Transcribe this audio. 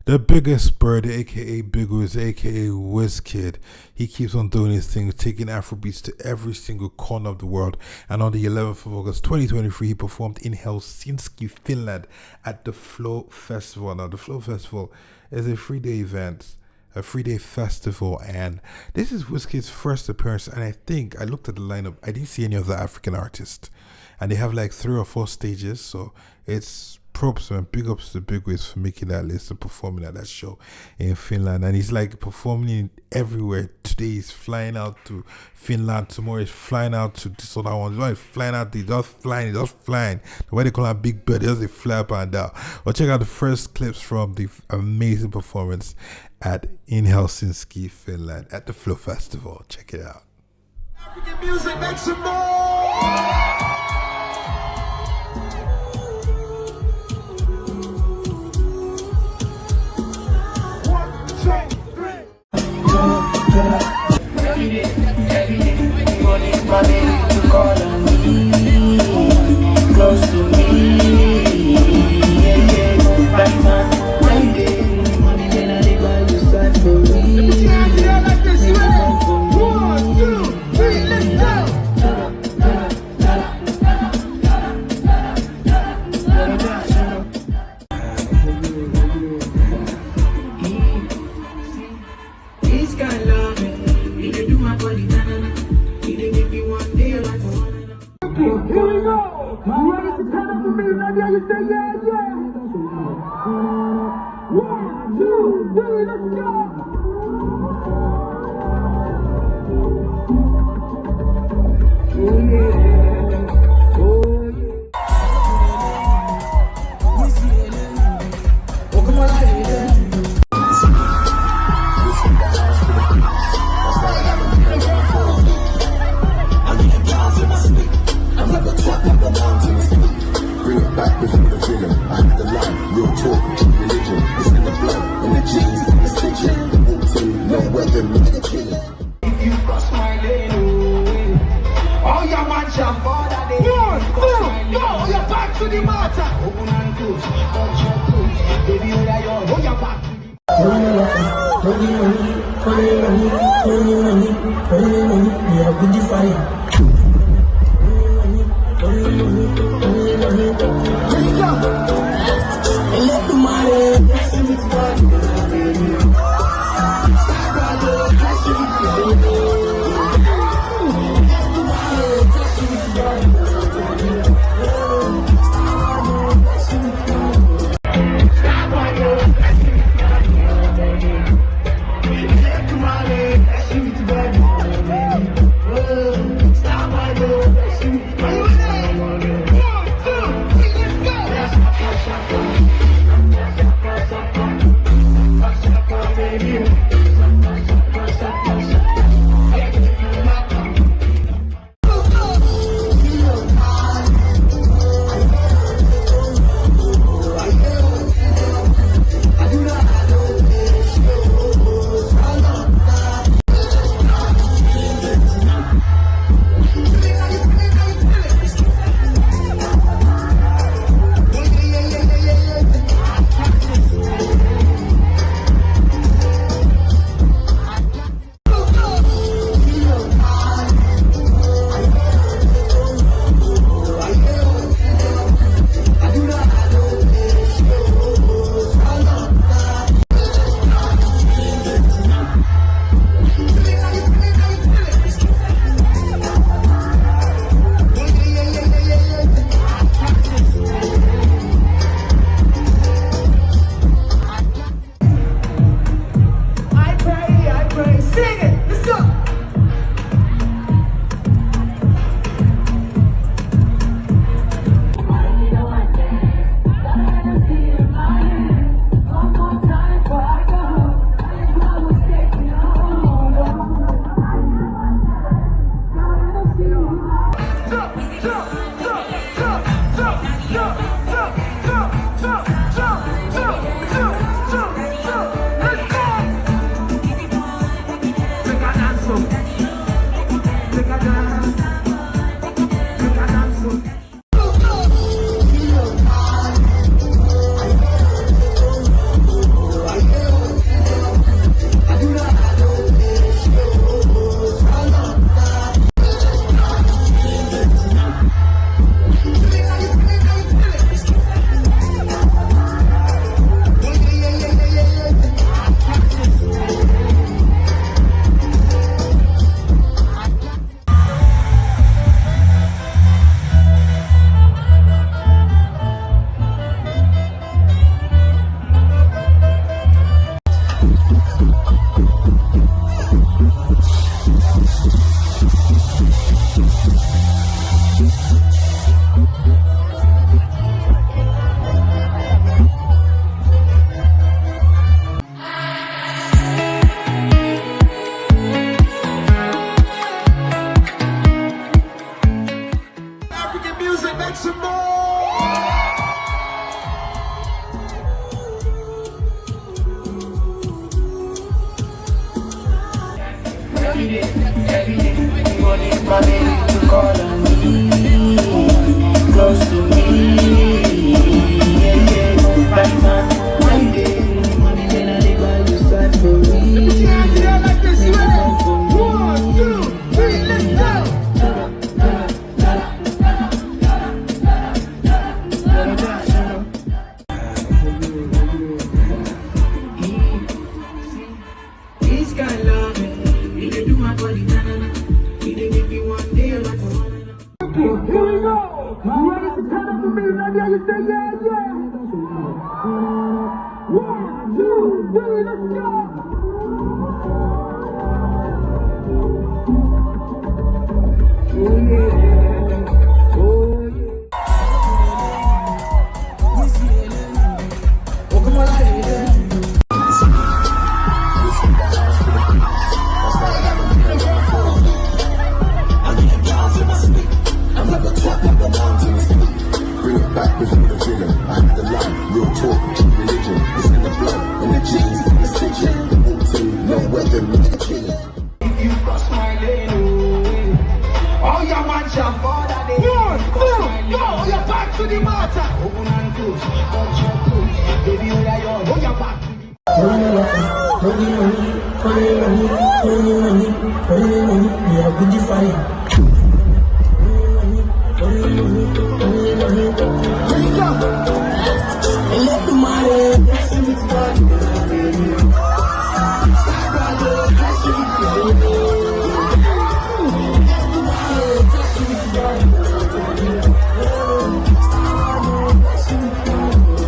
The biggest bird, aka Big Wiz, aka Wizkid, he keeps on doing his thing, taking Afrobeats to every single corner of the world. And on the 11th of August 2023, he performed in Helsinski, Finland at the Flow Festival. Now, the Flow Festival is a 3-day event, a 3-day festival, and this is Wizkid's first appearance. And I think I looked at the lineup, I didn't see any other African artists, and they have like 3 or 4 stages, so it's props and big ups to Big Wiz for making that list and performing at that show in Finland. And he's like performing everywhere. Today he's flying out to Finland, tomorrow he's flying out to this other one, he's flying out, he's just flying. The way they call him Big Bird, he does fly up and down. Well, check out the first clips from the amazing performance in Helsinki, Finland at the Flow Festival. Check it out. African music, make some more! Here we go! You ready to turn up for me? Let me say yeah, yeah! 1, 2, 3, let's go! Oh yeah! Oh yeah! Oh, come on, bring it back before the villain. I need the life, real talk, true religion. It's in the blood, in the genes, in the stitching. Walk in, no weapon, look at the killing. If you cross my lane, all your man shall fall that day. 1, 2, go, oh, you're back to the matter. Open and close, touch your toes. Baby, oh, you're back to the money, we are good the fire. Let's go. Let the money pass in its body. follow me, close to me. Right on my day, money then I live by your side for me. Like this, you ready? 1, 2, 3, let's go. This guy love me, he dey do my body na-na-na. He dey make me one day like a Here we go. You ready to turn up for me? Let me hear you say yeah, yeah. 1, 2, 3, let's go. Oh yeah, oh yeah. Oh come on, lady. Bring it back before the villain. I have the life, real talk, true religion. It's in the blood, in the genes, in the stitching. Walked in, no weapon, killing. If you cross my lane, oh, all your man shall fall that day. 1, 2, go. You're back to the water. Open and close, touch your toes. Baby, where are you? Oh, you're back to the Don't